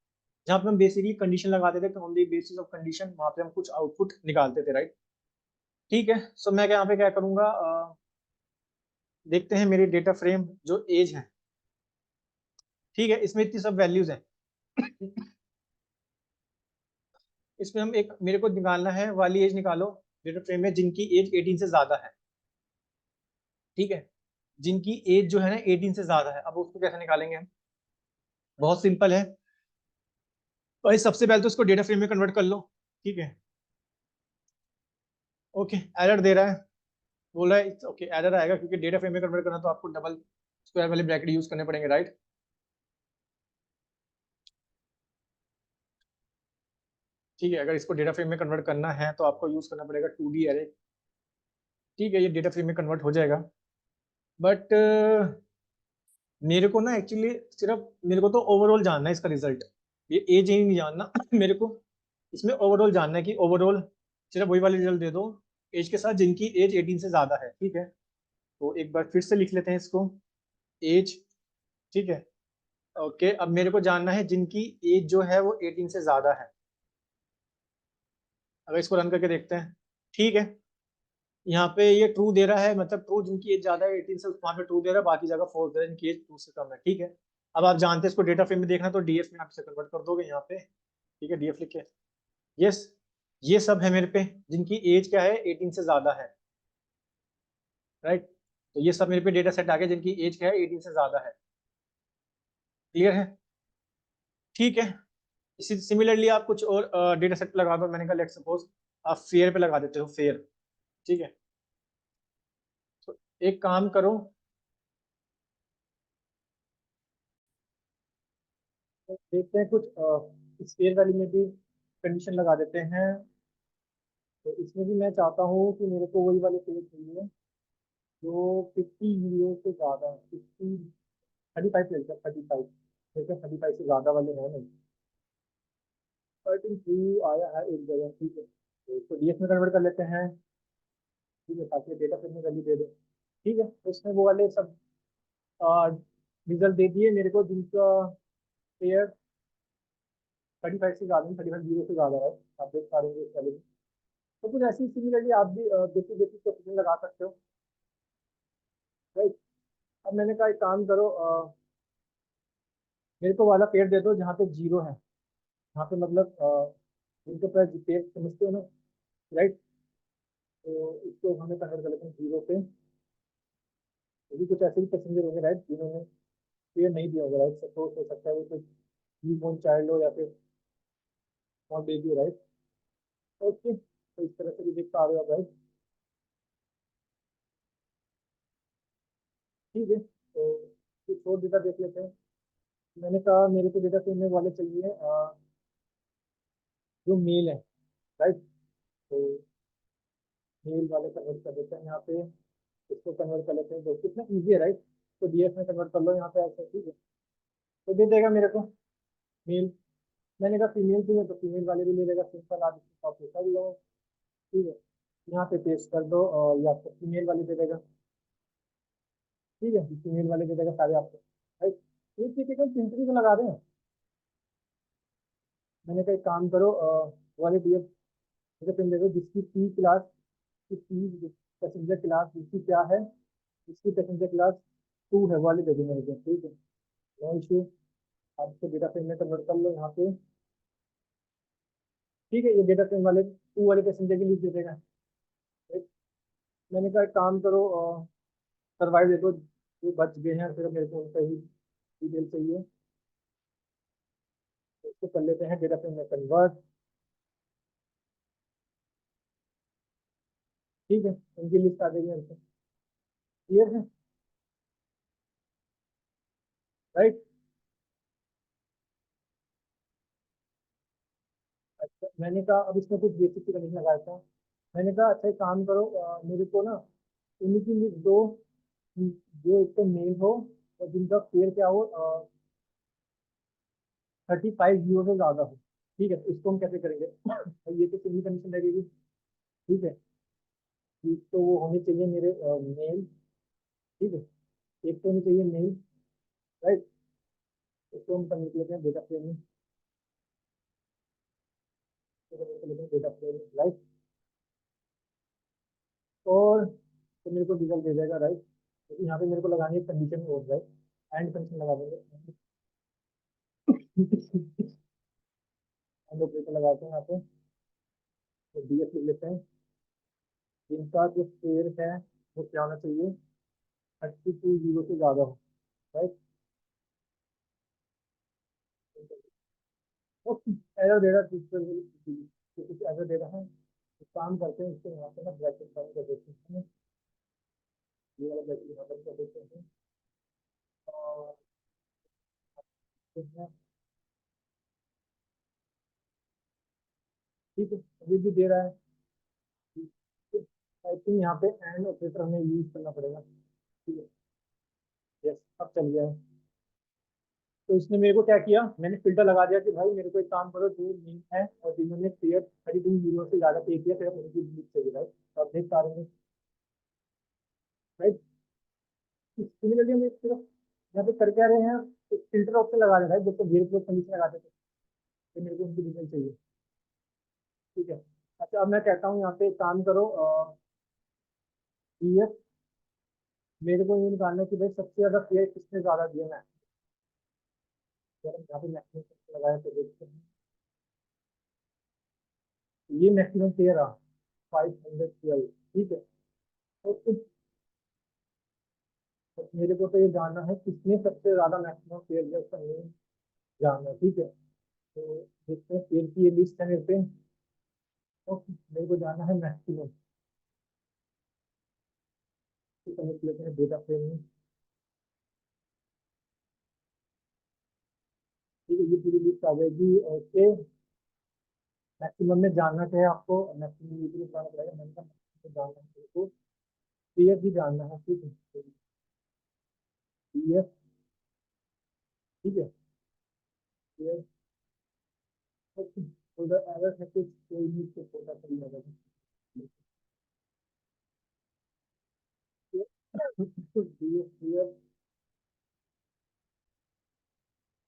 जहाँ पे हम बेसिकली कंडीशन लगाते थे, on the basis of condition वहां पे हम कुछ आउटपुट निकालते थे, राइट? ठीक है, सो मैं यहाँ पे क्या करूंगा, देखते हैं मेरी डेटा फ्रेम जो एज है, ठीक है, इसमें इतनी सब वैल्यूज हैं। इसमें हम एक, मेरे को निकालना है वाली एज निकालो डेटा फ्रेम में जिनकी एज 18 से ज्यादा है, ठीक है? जिनकी एज जो है ना 18 से ज्यादा है, अब उसको कैसे निकालेंगे हम? बहुत सिंपल है भाई, सबसे पहले तो इसको डेटा फ्रेम में कन्वर्ट कर लो, ठीक है? ओके, एरर दे रहा है, बोल रहा है ओके एरर आएगा, क्योंकि डेटा फ्रेम में कन्वर्ट करना तो आपको डबल स्क्वायर वाले ब्रैकेट यूज करने पड़ेंगे, राइट? ठीक है, अगर इसको डेटा फ्रेम में कन्वर्ट करना है तो आपको यूज करना पड़ेगा 2D एरे, ठीक है? ये डेटा फ्रेम में कन्वर्ट हो जाएगा, बट मेरे को ना एक्चुअली सिर्फ मेरे को तो ओवरऑल जानना है इसका रिजल्ट, ये एज ही नहीं जानना। मेरे को इसमें ओवरऑल जानना है कि ओवरऑल सिर्फ वही वाले रिजल्ट दे दो एज के साथ जिनकी एज 18 से ज्यादा है, ठीक है? तो एक बार फिर से लिख लेते हैं इसको, एज, ठीक है? ओके, अब मेरे को जानना है जिनकी एज जो है वो 18 से ज्यादा है। अगर इसको रन करके देखते हैं, ठीक है, यहाँ पे ये ट्रू दे रहा है, मतलब ट्रू जिनकी एज ज्यादा है 18 से वहाँ पे ट्रू दे रहा है, बाकी जगह फॉल्स दे रहा है जिनकी एज 2 से कम है, ठीक है? अब आप जानते हैं इसको डेटा फ्रेम में देखना, तो डीएफ में आप इसे कन्वर्ट कर दोगे यहाँ पे, ठीक है, DF लिख के। यस, ये सब है मेरे पे जिनकी एज क्या है, 18 से ज्यादा है, राइट। तो ये सब मेरे पे डेटा सेट आ गया जिनकी एज क्या है, 18 से ज्यादा है। क्लियर है? ठीक है। इसी सिमिलरली आप कुछ और डेटा सेट लगा दो। मैंने कहा लेट सपोज आप फेयर पे लगा देते हो, फेयर। ठीक है, तो एक काम करो, तो देखते हैं कुछ इस फेयर वैल्यू में भी कंडीशन लगा देते हैं। तो इसमें भी मैं चाहता हूँ कि मेरे को वही वाले फेयर चाहिए जो 50 यूरो से ज़्यादा है। 35 ले लीजिए, 35। ठीक है, 35 से ज़्यादा वाले हैं नहीं। 32 आया है एक जगह, ठीक है। तो इसको डीएस में कन्वर्ट कर लेते हैं, ठीक है, ताकि डेटा सेट में वैल्यू दे दे। ठीक है, तो इसमें वो वाले सब रिजल्ट दे दिए मेरे को जिनका पेयर 35 से ज़्यादा, 35 जीरो से ज़्यादा है। आप देख पा रहे हैं इस वाले में। तो कुछ ऐसी सिमिलरली आप भी बेसिक बेसिक क्वेश्चन लगा सकते हो, राइट। अब मैंने कहा एक काम करो, मेरे को वाला पेयर दे दो जहाँ पे जीरो है, जहाँ पे मतलब जिनके पास पेयर समझते हो ना, राइट। तो इसको हमें कन्वर्ट कर लेते हैं जीरो पे। ये भी कुछ ऐसे ही पैसेंजर होंगे, राइट, जिन्होंने पेयर नहीं दिया होगा, राइट। सपोज हो सकता है वो कोई न्यू बोर्न चाइल्ड हो या फिर स्मॉल बेबी हो, राइट। ओके, तो इस तरह से भी देख पा रहे हो आप, राइट। ठीक है, तो कुछ और डेटा देख लेते हैं। मैंने कहा मेरे को डेटा सेट में वाले चाहिए जो मेल है, राइट। तो मेल वाले कन्वर्ट कर देते हैं यहाँ पे, इसको कन्वर्ट कर लेते हैं। तो कितना ईजी है, राइट। तो डीएफ में कन्वर्ट कर लो यहाँ पे ऐसे, ठीक है। तो दे देगा मेरे को मेल। मैंने कहा फीमेल चाहिए तो फीमेल वाले भी ले लेगा, सिंपल आप इसको कॉपी कर लो, ठीक है। यहाँ पे पेस्ट कर दो और ये आपको फीमेल वाले दे देगा, ठीक है। फीमेल वाले दे देगा सारे आपको, राइट। एक टिपिकल सिंपली तो लगा रहे हैं। मैंने कहा एक काम करो, वाले डीएफ मुझे पिन दे दो जिसकी पी क्लास की पी पैसेंजर क्लास जिसकी क्या है, इसकी पैसेंजर क्लास 2 है, वाले दे दो मेरे को, ठीक है। नो इशू, आप इसको डेटा फ्रेम में कन्वर्ट कर लो यहाँ पे, ठीक है। ये डेटा फ्रेम वाले 2 वाले पैसेंजर की लिस्ट दे देगा, right? मैंने कहा एक काम करो, सर्वाइव देखो जो बच गए हैं, फिर मेरे को उनका ही डिटेल चाहिए। तो इसको कर लेते हैं डेटा फ्रेम में कन्वर्ट, ठीक है। उनकी लिस्ट आ जाएगी हमसे, क्लियर है, राइट। अच्छा, मैंने कहा अब इसमें कुछ बेसिक की कंडीशन लगाया था। मैंने कहा अच्छा एक काम करो, मेरे को ना उन्हीं की लिस्ट दो जो एक तो मेल हो और जिनका पेयर क्या हो 35 जीरो से ज्यादा हो, ठीक है। तो इसको हम कैसे करेंगे? ये तो सिंगल कंडीशन लगेगी, ठीक है। एक तो वो होने चाहिए मेरे मेल, ठीक है। एक तो होनी चाहिए मेल, राइट। इसको हम कर लेते हैं डेटा फ्रेम में, डेटा फ्रेम, राइट। और तो मेरे को रिजल्ट दे देगा, राइट। तो यहाँ पे मेरे को लगानी है कंडीशन और, राइट। एंड कंडीशन लगा देंगे, एंड ऑपरेटर लगाते हैं यहाँ पे। तो डीएफ लिख लेते हैं, जिनका जो पेयर है वो क्या होना चाहिए, 32 जीरो से ज्यादा हो, राइट। ओके, एरर दे रहा है कुछ एरर दे रहा है। तो काम करते हैं, इसको यहाँ पे ना ब्रैकेट बंद कर देते हैं, ये वाला ब्रैकेट यहाँ बंद कर देते हैं। और ठीक है, अभी भी दे रहा है। आई थिंक यहाँ पे एंड ऑपरेटर हमें यूज करना पड़ेगा, ठीक है। यस, अब चल गया है। तो इसने मेरे को क्या किया, मैंने फिल्टर लगा दिया कि भाई मेरे को एक काम करो, जो लिंक है और जिन्होंने पेयर 32 जीरो से ज्यादा पे किया, फिर उनकी लिंक चाहिए, राइट। तो आप देख पा रहे हैं, राइट। सिमिलरली हम एक सिर्फ यहाँ पे कर क्या रहे हैं, फिल्टर ऑप्शन लगा रहे हैं, राइट। जैसे वेरिएबल कंडीशन लगाते थे, तो मेरे को उनकी डिटेल चाहिए, ठीक है। अच्छा, अब मैं कहता हूँ यहाँ पे एक काम करो, ये मेरे को ये निकालना है कि भाई सबसे ज्यादा पेयर किसने ज्यादा दिया है। अगर हम यहाँ पे मैक्सिमम लगाया तो देखते हैं, ये मैक्सिमम पेयर आ 512, ठीक है। तो मेरे को तो ये जानना है किसने सबसे ज्यादा मैक्सिमम पेयर दिया, उसका नेम जानना है, ठीक है। तो देखते हैं, पेयर की ये लिस्ट है मेरे पे। तो मेरे को जानना है मैक्सिमम, समझ लेते हैं डेटा फ्रेम में, ठीक है। ये पूरी लिस्ट आ जाएगी। ओके, मैक्सिमम में जानना क्या है आपको, मैक्सिमम ये भी जानना पड़ेगा। मैंने कहा maximum जानना है मेरे को, पीएफ भी जानना है, ठीक है। पीएफ, ठीक है, पीएफ। उधर एरर है कुछ, कोई नहीं, तो छोटा सा ही लगेगा। पीएफ पीएफ,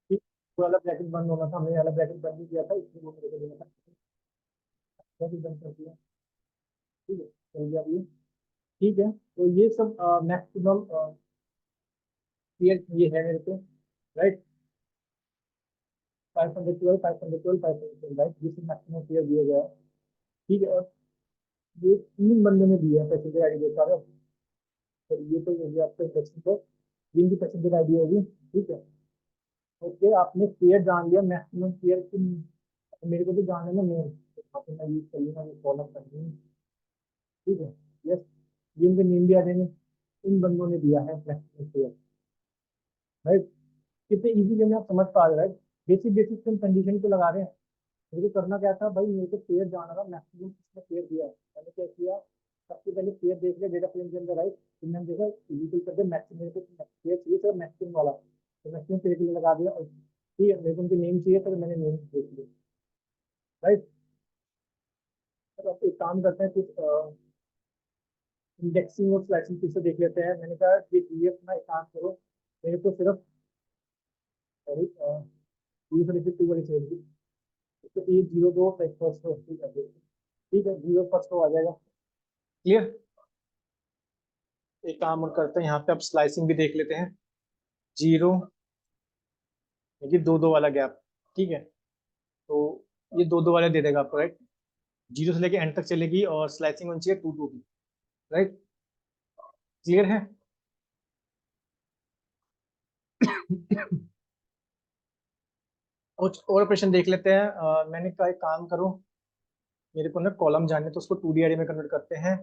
ठीक। वो वाला ब्रैकेट बंद होना था, मैंने वाला ब्रैकेट बंद नहीं किया था, इसलिए वो मेरे को देना था, ब्रैकेट बंद कर दिया, ठीक है। चल गया ये, ठीक है। तो ये सब मैक्सिमम पीएफ ये है मेरे पे, राइट। 512, 512, 512, राइट, जिससे मैक्सिमम पीएफ दिया गया है, ठीक है। और ये 3 बंदे ने दिया है पैसेंजर आईडी देख रहे हो, तो ये तो हो गया आपका इंडक्शन को, जिनकी पैसेंजर आईडी होगी, ठीक है। ओके, आपने पेयर जान लिया, मैक्सिमम पेयर की। मेरे को तो जानना है ना नेम, तो यहाँ पे मैं यूज कर लूंगा, ये कॉलम कर लूंगा, ठीक है। यस, ये उनके नेम भी आ जाएंगे। इन बंदों ने दिया है मैक्सिमम पेयर, राइट। कितने इजी वे में आप समझ पा रहे हो, राइट। बेसिक बेसिक कंडीशन को लगा रहे हैं। मेरे को करना क्या था भाई, मेरे को पेयर जाना था, मैक्सिमम किसने पेयर दिया है। मैंने क्या किया, सबसे पहले पेयर देख लिया डेटा फ्रेम के अंदर, राइट। फिर मैंने देखा इक्वल कर दिया मैक्सिमम, मेरे को पेयर चाहिए था मैक्सिमम वाला, तो मैक्सिमम पेयर के लिए लगा दिया। और ठीक है, मेरे को उनके नेम चाहिए, तो मैंने नेम देख लिया, राइट। तो अब एक काम करते हैं, कुछ इंडेक्सिंग और स्लाइसिंग फिर से देख लेते हैं। मैंने कहा कि डीएफ ना एक काम करो, मेरे को सिर्फ सॉरी टू वाली चाहिए थी। तो ये 02 फर्स्ट रो, ठीक है, 0 फर्स्ट रो आ जाएगा, क्लियर। एक काम और करते हैं, यहाँ पे अब स्लाइसिंग भी देख लेते हैं। 0, देखिए 2 2 वाला गैप, ठीक है। तो ये 2 2 वाले दे देगा आपको, राइट। 0 से लेके एंड तक चलेगी, और स्लाइसिंग होनी चाहिए 2 2 की, राइट। क्लियर है। और ऑपरेशन देख लेते हैं। मैंने कहा एक काम करो, मेरे को ना कॉलम जानने, तो उसको 2D array में कन्वर्ट करते हैं।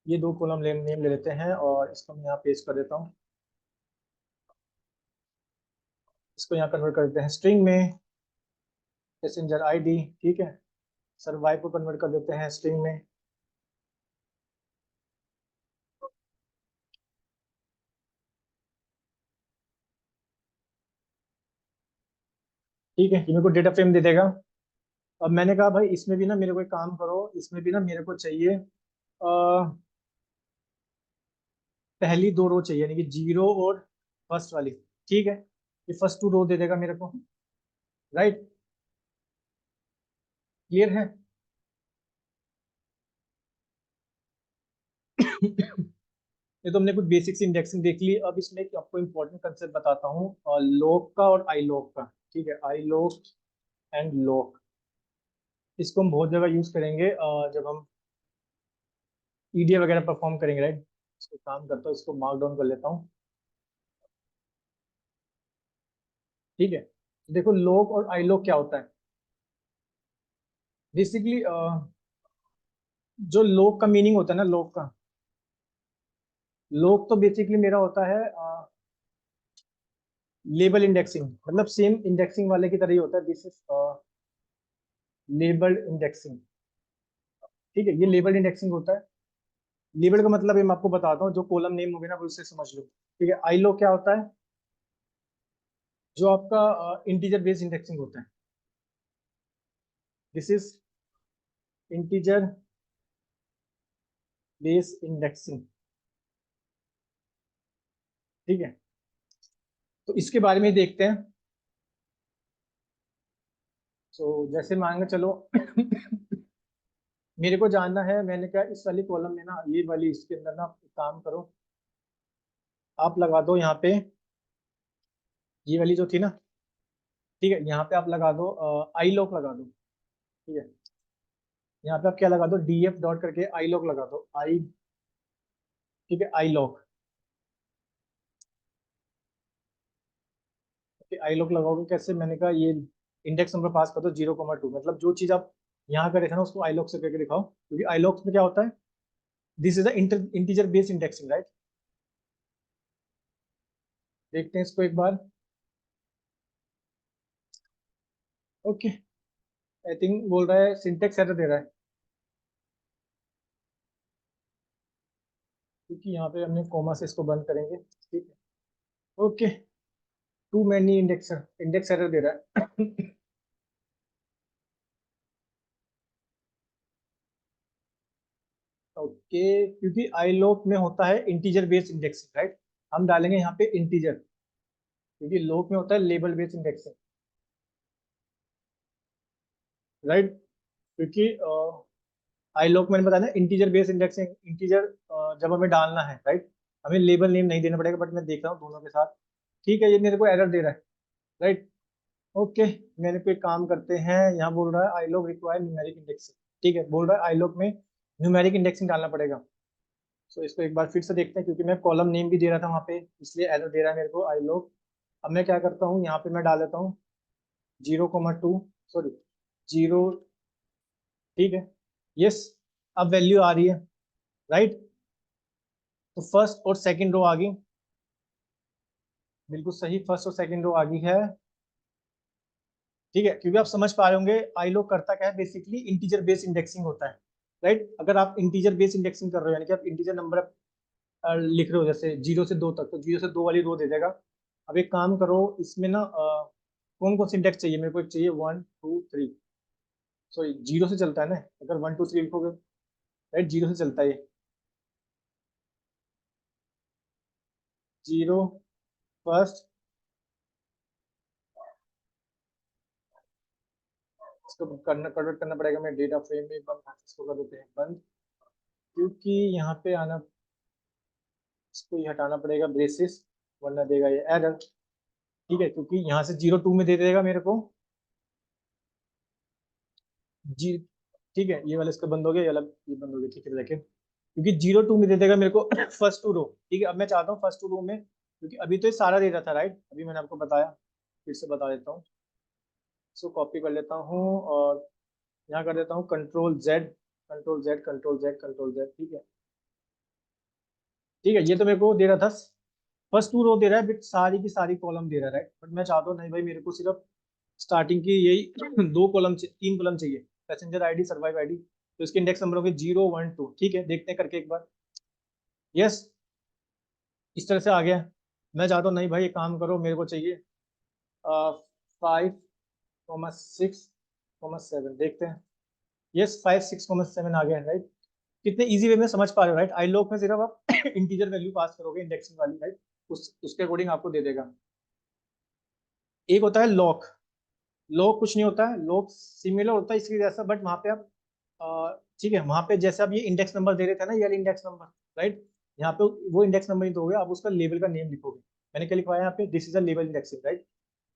ये 2 कॉलम नेम ले लेते हैं, और इसको मैं यहाँ पेस्ट कर देता हूँ। इसको यहाँ कन्वर्ट कर देते हैं स्ट्रिंग में, पैसेंजर आईडी, ठीक है। सर्वाइव को कन्वर्ट कर देते हैं स्ट्रिंग में, ठीक है। ये मेरे को डेटा फ्रेम दे देगा। अब मैंने कहा भाई इसमें भी ना मेरे को एक काम करो, इसमें भी ना मेरे को चाहिए पहली 2 रो चाहिए, यानी कि 0 और फर्स्ट वाली, ठीक है। ये फर्स्ट 2 रो दे देगा मेरे को, राइट। क्लियर है। ये तो हमने कुछ बेसिक्स इंडेक्सिंग देख ली। अब इसमें एक आपको इंपॉर्टेंट कंसेप्ट बताता हूँ, लॉक का और आई लॉक का, ठीक है। आई लॉक एंड लॉक, इसको हम बहुत जगह यूज करेंगे जब हम ईडीए वगैरह परफॉर्म करेंगे, राइट। इसको काम करता हूँ, इसको मार्क डाउन कर लेता हूँ, ठीक है। देखो लॉक और आई लॉक क्या होता है बेसिकली। जो लॉक का मीनिंग होता है ना, लॉक का, लॉक तो बेसिकली मेरा होता है लेबल इंडेक्सिंग, मतलब सेम इंडेक्सिंग वाले की तरह ही होता है। दिस इज लेबल इंडेक्सिंग, ठीक है। ये लेबल इंडेक्सिंग होता है। लेबल का मतलब ये मैं आपको बताता हूँ, जो कॉलम नेम होगा ना वो उससे समझ लो, ठीक है। आई लॉक क्या होता है, जो आपका इंटीजर बेस्ड इंडेक्सिंग होता है। This is integer based indexing, ठीक है। तो इसके बारे में देखते हैं। तो जैसे मान के चलो मेरे को जानना है, मैंने कहा इस वाली कॉलम में ना, ये वाली इसके अंदर ना एक काम करो, आप लगा दो यहाँ पे, ये वाली जो थी ना, ठीक है, यहाँ पे आप लगा दो आई लॉक लगा दो, ठीक है, यहाँ पे आप क्या लगा दो, df डॉट करके आई लॉक लगा दो, आई, ठीक है, आई लॉक, आई लॉक लगाओगे कैसे, मैंने कहा ये इंडेक्स नंबर पास कर दो 0,2, मतलब जो चीज आप यहाँ करे थे ना उसको आई लॉक से करके दिखाओ, क्योंकि आई लॉक में क्या होता है, this is the integer based indexing, right. देखते हैं इसको एक बार। ओके, आई थिंक बोल रहा है सिंटेक्स एरर दे रहा है, क्योंकि यहाँ पे हमने कोमा से इसको बंद करेंगे, ठीक है। Okay, too many index error दे रहा है। ओके, क्योंकि आई लॉक में होता है इंटीजर बेस्ड इंडेक्सिंग, राइट, हम डालेंगे यहाँ पे इंटीजर, क्योंकि लॉक में होता है लेबल बेस्ड इंडेक्सिंग, राइट, क्योंकि आई लॉक मैंने बताया ना इंटीजर बेस्ड इंडेक्सिंग, इंटीजर जब हमें डालना है, राइट, हमें लेबल नेम नहीं देना पड़ेगा, बट मैं देख रहा हूँ दोनों के साथ, ठीक है, ये मेरे को एरर दे रहा है, राइट। ओके, मेरे को एक काम करते हैं, यहाँ बोल रहा है आई लॉक रिक्वायर न्यूमेरिक इंडेक्सिंग, ठीक है, बोल रहा है आई लॉक में न्यूमेरिक इंडेक्सिंग डालना पड़ेगा। सो इसको एक बार फिर से देखते हैं, क्योंकि मैं कॉलम नेम भी दे रहा था वहाँ पे, इसलिए एरर दे रहा है मेरे को आई लॉक। अब मैं क्या करता हूँ, यहाँ पे मैं डाल देता हूँ 0,2, सॉरी 0, ठीक है, यस, अब वैल्यू आ रही है, राइट, तो फर्स्ट और सेकंड रो आ गई, बिल्कुल सही, फर्स्ट और सेकंड रो आ गई है, ठीक है, क्योंकि आप समझ पा रहे होंगे आई लॉक करता क्या है, बेसिकली इंटीजर बेस्ड इंडेक्सिंग होता है, राइट। अगर आप इंटीजर बेस्ड इंडेक्सिंग कर रहे हो, यानी कि आप इंटीजर नंबर लिख रहे हो, जैसे 0 से 2 तक, तो 0 से 2 वाली रो दे देगा। अब एक काम करो, इसमें ना कौन कौन सी इंडेक्स चाहिए मेरे को, एक चाहिए 1, 2, 3, सॉरी 0 से चलता है ना, अगर 1, 2, 3 लिखोगे, राइट, 0 से चलता है ये, 0 फर्स्ट, इसको करना कन्वर्ट करना पड़ेगा, मैं डेटा फ्रेम में बंद, इसको कर देते हैं बंद, क्योंकि यहाँ पे आना, इसको ही हटाना पड़ेगा ब्रेसिस, वरना देगा ये एरर, ठीक है, क्योंकि यहाँ से 0,2 में दे देगा मेरे को जी, ठीक है, ये वाला इसका बंद हो गया, ये वाला ये बंद हो गया, ठीक है, देखिए, क्योंकि 0,2 में दे देगा मेरे को फर्स्ट टू रो, ठीक है। अब मैं चाहता हूँ फर्स्ट टू रो में, क्योंकि अभी तो ये सारा दे रहा था, राइट, अभी मैंने आपको बताया, फिर से बता देता हूँ, इसको कॉपी कर लेता हूँ और यहाँ कर देता हूँ Ctrl+Z, Ctrl+Z, Ctrl+Z, Ctrl+Z, ठीक है, ठीक है, ये तो मेरे को दे रहा था फर्स्ट टू रो दे रहा है, बट सारी की सारी कॉलम दे रहा है, राइट, बट मैं चाहता हूँ नहीं भाई, मेरे को सिर्फ स्टार्टिंग की यही 2 कॉलम, 3 कॉलम चाहिए, पैसेंजर आईडी, सर्वाइव आईडी, तो इसके इंडेक्स नंबर होंगे 0, 1, 2, ठीक है, देखते हैं करके एक बार, यस, इस तरह से आ गया। मैं चाहता हूँ नहीं भाई, एक काम करो, मेरे को चाहिए 5,6,7, देखते हैं, यस 5,6,7 आ गया, राइट, कितने इजी वे में समझ पा रहे हो, राइट, आई लॉक में सिर्फ आप इंटीजर वैल्यू पास करोगे इंडेक्सिंग वाली, राइट, उसके अकॉर्डिंग आपको दे देगा। एक होता है लॉक, लॉक कुछ नहीं होता है, लॉक सिमिलर होता है इसके जैसा, बट वहाँ पे आप ठीक है, वहाँ पे जैसे आप ये इंडेक्स नंबर दे रहे थे ना, ये इंडेक्स नंबर, राइट, यहाँ पे वो इंडेक्स नंबर नहीं दोगे, आप उसका लेबल का नेम लिखोगे, मैंने क्या लिखवाया यहाँ पे, this is a label indexing, right,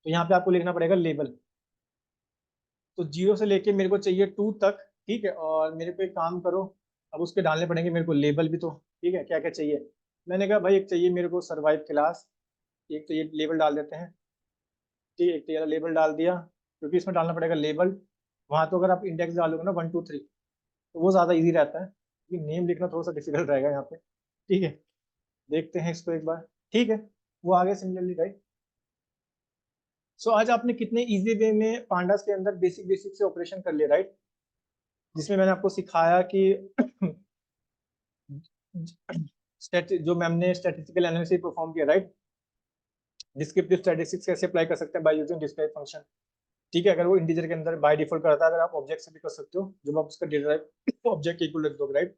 तो यहाँ पे आपको लिखना पड़ेगा लेबल, तो 0 से लेके मेरे को चाहिए 2 तक, ठीक है, और मेरे को एक काम करो, अब उसके डालने पड़ेंगे मेरे को लेबल भी, तो ठीक है, क्या क्या चाहिए, मैंने कहा भाई एक चाहिए मेरे को सर्वाइव क्लास, एक तो ये लेबल डाल देते हैं, ठीक है, एक तो ये लेबल डाल दिया, क्योंकि इसमें डालना पड़ेगा लेबल, वहाँ तो अगर आप इंडेक्स डालोगे ना 1, 2, 3, तो वो ज़्यादा इजी रहता है, क्योंकि नेम लिखना थोड़ा सा डिफिकल्ट रहेगा यहाँ पे, ठीक है, देखते हैं इसको एक बार, ठीक है, वो आ गया सिमिलरली, राइट। सो आज आपने कितने इजी वे में पांडास के अंदर बेसिक बेसिक से ऑपरेशन कर लिया, राइट, जिसमें मैंने आपको सिखाया कि जो मैम ने स्टैटिस्टिकल एनालिसिस परफॉर्म किया, राइट, डिस्क्रिप्टिव स्टैटिस्टिक्स कैसे अप्लाई कर सकते हैं बाय यूजिंग डिस्क्राइब फंक्शन, ठीक है, अगर वो इंटीजर के अंदर बाय डिफॉल्ट करता है, अगर आप ऑब्जेक्ट से भी कर सकते हो, जब आप उसका डेटा ऑब्जेक्ट इक्वल रख दोगे, राइट,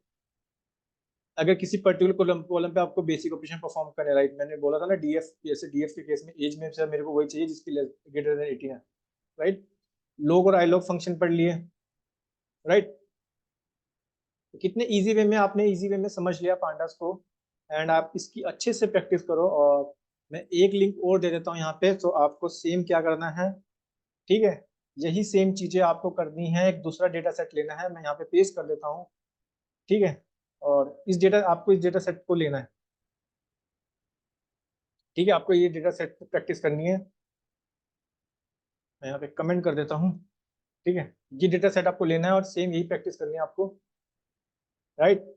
अगर किसी पर्टिकुलर कॉलम कॉलम पे आपको बेसिक ऑपरेशन परफॉर्म करना है, राइट, मैंने बोला था ना डीएफ, जैसे डीएफ के केस में एज में से मेरे को वही चाहिए जिसकी ग्रेटर देन 18 है, राइट, लॉग और आई लॉग फंक्शन पढ़ लिए, राइट, कितने इजी वे में आपने इजी वे में समझ लिया पांडास को, एंड आप इसकी अच्छे से प्रैक्टिस करो, और मैं एक लिंक और दे देता हूँ यहाँ पे, तो आपको सेम क्या करना है, ठीक है, यही सेम चीजें आपको करनी है। एक दूसरा डेटा सेट लेना है, मैं यहाँ पे पेस्ट कर देता हूँ, ठीक है। और आपको इस डेटा सेट को लेना है, ठीक है। आपको ये डेटा सेट प्रैक्टिस करनी है, मैं यहाँ पे कमेंट कर देता हूँ, ठीक है। ये डेटा सेट आपको लेना है और सेम यही प्रैक्टिस करनी है आपको, राइट।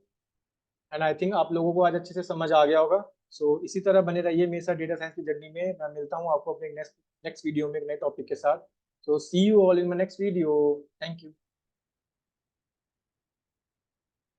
एंड आई थिंक आप लोगों को आज अच्छे से समझ आ गया होगा। सो इसी तरह बने रहिए मेरे साथ डेटा साइंस की जर्नी में। मैं मिलता हूँ आपको अपने नेक्स्ट वीडियो में एक नए टॉपिक के साथ। So see you all in my next video. Thank you.